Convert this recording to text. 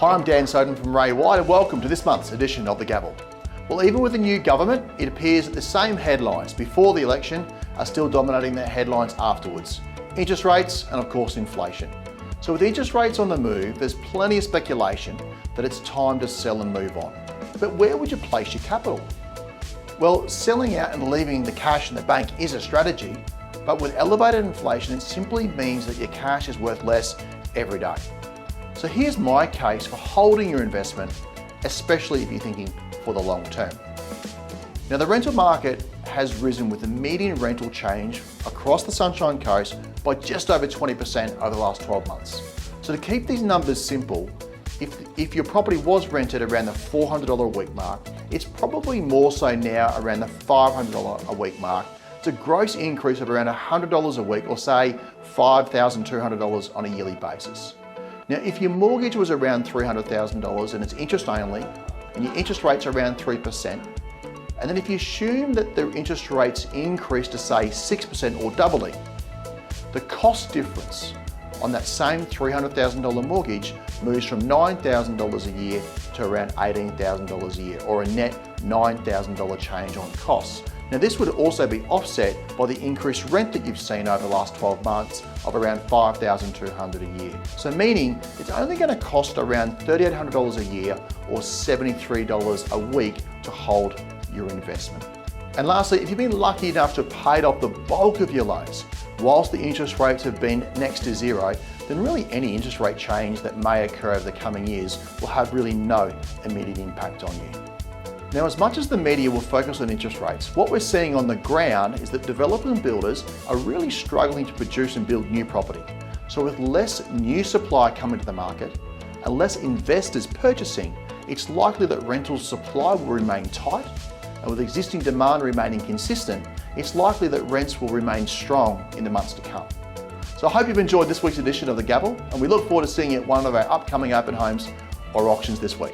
Hi, I'm Dan Sowden from Ray White and welcome to this month's edition of the Gavel. Well, even with a new government, it appears that the same headlines before the election are still dominating the headlines afterwards. Interest rates and of course inflation. So with interest rates on the move, there's plenty of speculation that it's time to sell and move on. But where would you place your capital? Well, selling out and leaving the cash in the bank is a strategy, but with elevated inflation, it simply means that your cash is worth less every day. So here's my case for holding your investment, especially if you're thinking for the long term. Now, the rental market has risen with the median rental change across the Sunshine Coast by just over 20% over the last 12 months. So to keep these numbers simple, if your property was rented around the $400 a week mark, it's probably more so now around the $500 a week mark. It's a gross increase of around $100 a week, or say $5,200 on a yearly basis. Now, if your mortgage was around $300,000 and it's interest only, and your interest rate's around 3%, and then if you assume that the interest rates increase to say 6% or doubling, the cost difference on that same $300,000 mortgage moves from $9,000 a year to around $18,000 a year, or a net $9,000 change on costs. Now, this would also be offset by the increased rent that you've seen over the last 12 months of around $5,200 a year. So meaning it's only going to cost around $3,800 a year or $73 a week to hold your investment. And lastly, if you've been lucky enough to have paid off the bulk of your loans whilst the interest rates have been next to zero, then really any interest rate change that may occur over the coming years will have really no immediate impact on you. Now, as much as the media will focus on interest rates, what we're seeing on the ground is that developers and builders are really struggling to produce and build new property. So with less new supply coming to the market and less investors purchasing, it's likely that rental supply will remain tight, and with existing demand remaining consistent, it's likely that rents will remain strong in the months to come. So I hope you've enjoyed this week's edition of The Gavel, and we look forward to seeing you at one of our upcoming open homes or auctions this week.